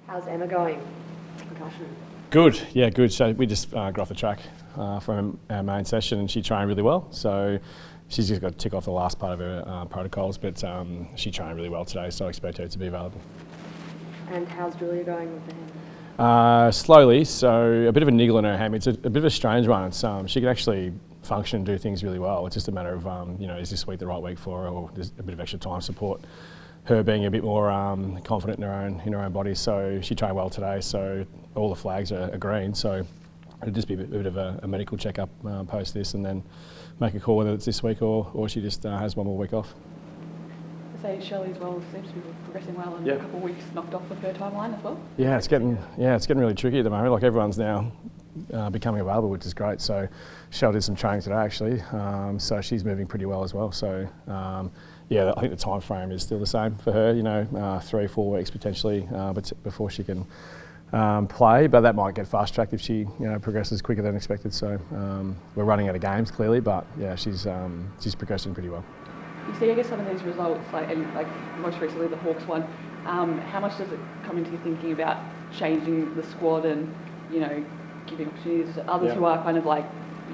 How's Emma going? Concussion. Good, yeah, good. So we just got off the track from our main session, and she trained really well. So she's just got to tick off the last part of her protocols, but she trained really well today, so I expect her to be available. And how's Julia going with the hand? Slowly, so a bit of a niggle in her hammy. It's a bit of a strange one. It's, she can actually function and do things really well. It's just a matter of, is this week the right week for her, or there's a bit of extra time support. Her being a bit more confident in her own body, so she trained well today. So all the flags are green. So it'll just be a bit of a medical checkup post this, and then make a call whether it's this week or she just has one more week off. I say Shelley as well seems to be progressing well, and a couple of weeks knocked off of her timeline as well. Yeah, it's getting really tricky at the moment. Like everyone's now becoming available, which is great. So Shell did some training today actually, so she's moving pretty well as well. So. I think the time frame is still the same for her, 3-4 weeks potentially before she can play, but that might get fast-tracked if she progresses quicker than expected. So we're running out of games clearly, but yeah, she's progressing pretty well. You see, I guess some of these results, like most recently the Hawks one, how much does it come into your thinking about changing the squad and, giving opportunities to others who are kind of like,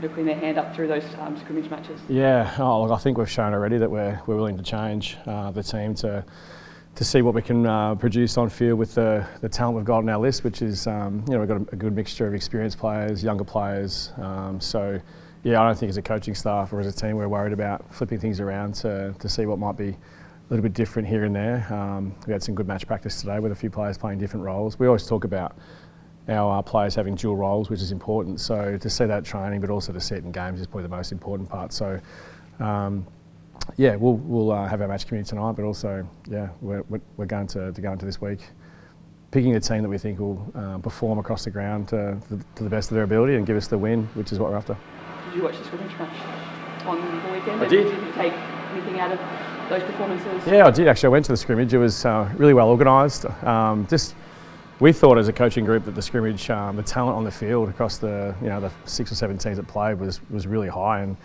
putting their hand up through those scrimmage matches? Yeah, I think we've shown already that we're willing to change the team to see what we can produce on field with the talent we've got on our list, which is, we've got a good mixture of experienced players, younger players. I don't think as a coaching staff or as a team we're worried about flipping things around to see what might be a little bit different here and there. We had some good match practice today with a few players playing different roles. We always talk about our players having dual roles, which is important. So to see that training, but also to see it in games is probably the most important part. So, we'll have our match committee tonight, but also, we're going to go into this week picking a team that we think will perform across the ground to the best of their ability and give us the win, which is what we're after. Did you watch the scrimmage match on the weekend? I did. Did you take anything out of those performances? Yeah, I did actually. I went to the scrimmage. It was really well organised. We thought as a coaching group that the scrimmage, the talent on the field across the 6 or 7 teams that played was really high, and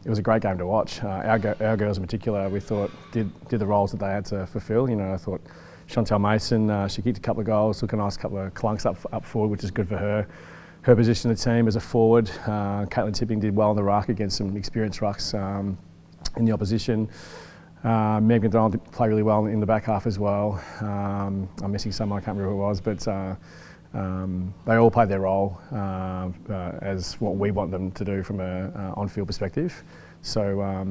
it was a great game to watch. Our girls in particular, we thought did the roles that they had to fulfil. I thought Chantel Mason, she kicked a couple of goals, took a nice couple of clunks up forward, which is good for her. Her position in the team as a forward. Caitlin Tipping did well in the ruck against some experienced rucks in the opposition. Meg McDonald played really well in the back half as well. I'm missing someone, I can't remember who it was, but they all played their role as what we want them to do from an on-field perspective. So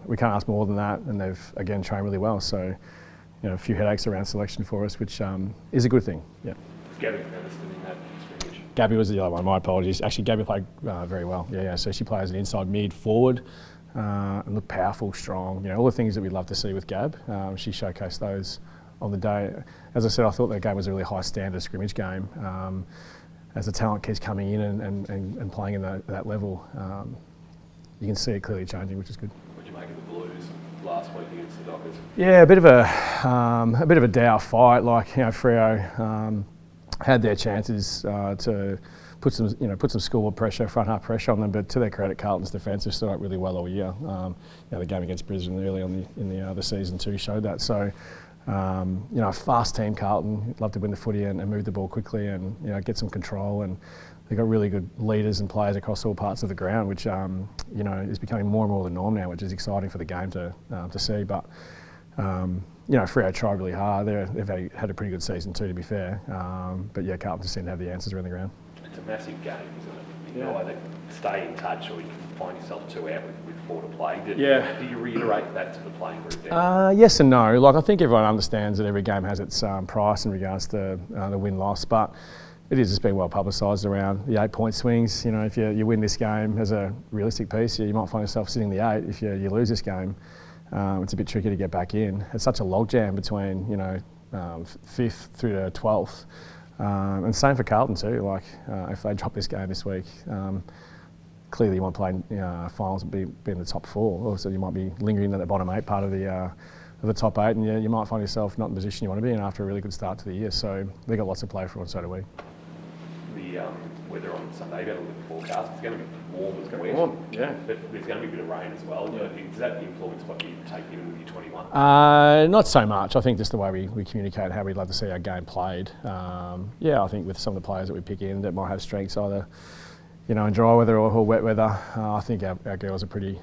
we can't ask more than that, and they've again trained really well. So a few headaches around selection for us, which is a good thing. Yeah. Gabby Featherston in that scrimmage. Gabby was the other one. My apologies. Actually, Gabby played very well. Yeah. So she plays an inside mid forward. And look powerful, strong, all the things that we'd love to see with Gab. She showcased those on the day. As I said, I thought that game was a really high standard scrimmage game. As the talent keeps coming in and playing in that level, you can see it clearly changing, which is good. What did you make of the Blues last week against the Dockers? Yeah, a bit of a dour fight. Like Freo had their chances to put some scoreboard pressure, front half pressure on them, but to their credit, Carlton's defence have stood up really well all year. The game against Brisbane early on in the season too showed that. So, fast team Carlton, love to win the footy and move the ball quickly and get some control. And they've got really good leaders and players across all parts of the ground, which is becoming more and more the norm now, which is exciting for the game to see. But Freo tried really hard. They've had a pretty good season too, to be fair. Carlton just seem to have the answers around the ground. It's a massive game, isn't it? You can either stay in touch or you can find yourself 2 out with 4 to play. Do you reiterate that to the playing group then? Yes and no. Like, I think everyone understands that every game has its price in regards to the win-loss, but it is just been well publicised around the 8-point swings. If you win this game as a realistic piece, you might find yourself sitting the 8. If you lose this game, it's a bit tricky to get back in. It's such a logjam between 5th through to 12th. And same for Carlton too. Like if they drop this game this week, clearly you want to play finals and be in the top 4. Also, you might be lingering at the bottom 8 part of the top 8, and you might find yourself not in the position you want to be in after a really good start to the year. So they've got lots to play for, and so do we. the weather on Sunday, about a little forecast. It's going to be warm as wet. Warm, yeah. But there's going to be a bit of rain as well. Yeah. Does that influence what you take in with your 21? Not so much. I think just the way we communicate how we'd love to see our game played. I think with some of the players that we pick in that might have strengths either, in dry weather or wet weather, I think our girls are pretty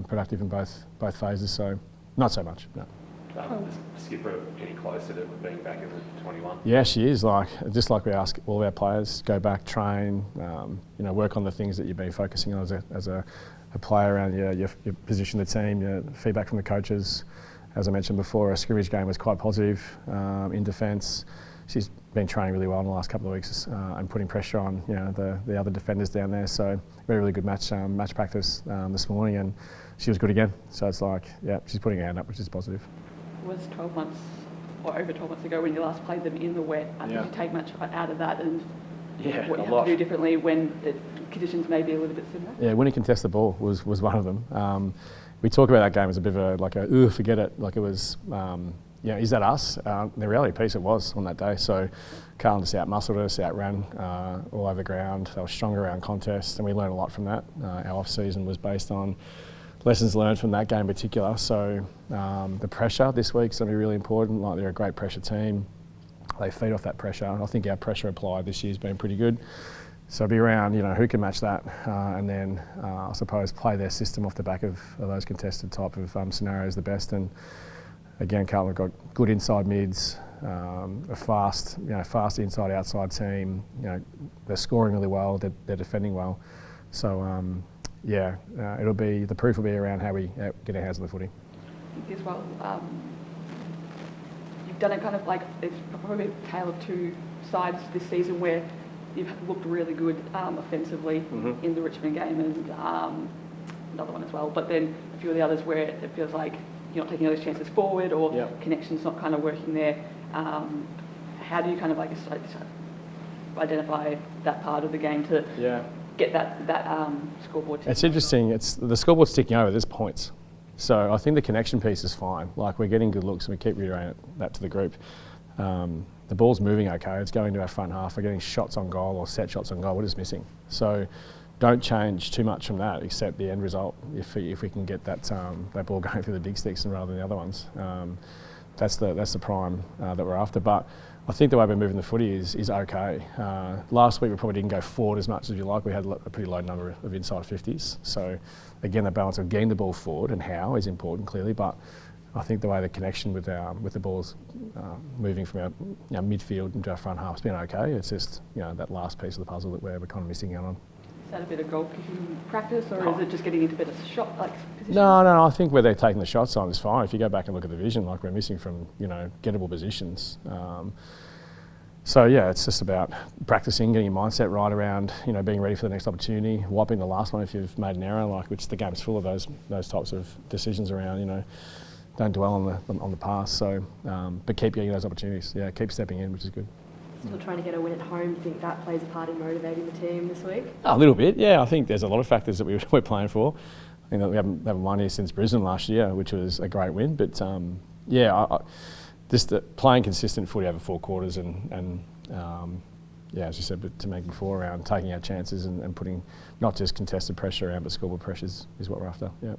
productive in both phases. So not so much. No. Is Skipper any closer to being back in the 21? Yeah, she is. Just like we ask all of our players, go back, train, work on the things that you've been focusing on as a player around your position in the team, your feedback from the coaches. As I mentioned before, a scrimmage game was quite positive in defence. She's been training really well in the last couple of weeks and putting pressure on the other defenders down there. So really good match practice this morning, and she was good again. So it's she's putting her hand up, which is positive. Was 12 months or over 12 months ago when you last played them in the wet. Did you take much out of that and what you have to do differently when the conditions may be a little bit similar? Yeah, winning contested ball was one of them. We talk about that game as a bit of forget it. Like it was, is that us? The reality piece it was on that day. So Carlton just out-muscled us, outran all over the ground. They were strong around contest, and we learned a lot from that. Our off-season was based on lessons learned from that game in particular. So the pressure this week's going to be really important. They're a great pressure team. They feed off that pressure. I think our pressure applied this year's been pretty good. So it'll be around, who can match that, and then I suppose play their system off the back of those contested type of scenarios the best. And again, Carlton have got good inside mids, a fast inside-outside team. They're scoring really well. They're defending well. So. It'll be the proof will be around how we get our hands on the footy. I think as well, you've done it kind of like it's probably a tale of two sides this season where you've looked really good offensively in the Richmond game and another one as well. But then a few of the others where it feels like you're not taking those chances forward or connection's not kind of working there. How do you kind of identify that part of the game to get that scoreboard ticking? It's interesting. The scoreboard's ticking over. There's points. So I think the connection piece is fine. We're getting good looks, and we keep reiterating that to the group. The ball's moving okay. It's going to our front half. We're getting shots on goal or set shots on goal. We're just missing. So don't change too much from that, except the end result. If we can get that ball going through the big sticks and rather than the other ones, that's the prime that we're after. But I think the way we're moving the footy is okay. Last week we probably didn't go forward as much as you like. We had a pretty low number of inside 50s. So again, the balance of getting the ball forward and how is important clearly. But I think the way the connection with the balls moving from our midfield into our front half has been okay. It's just that last piece of the puzzle that we're kind of missing out on. Is that a bit of goal kicking practice, or is it just getting into a bit of shot position? No. I think where they're taking the shots on is fine. If you go back and look at the vision, we're missing from gettable positions. It's just about practicing, getting your mindset right around being ready for the next opportunity, wiping the last one if you've made an error, which the game's full of those types of decisions around. Don't dwell on the past. So, but keep getting those opportunities. Yeah, keep stepping in, which is good. Still trying to get a win at home. Do you think that plays a part in motivating the team this week? A little bit, yeah. I think there's a lot of factors that we're playing for. I think that we haven't won here since Brisbane last year, which was a great win. But just playing consistent footy over 4 quarters and as you said to Meg before, around taking our chances and putting not just contested pressure around, but scoreboard pressures is what we're after. Yeah.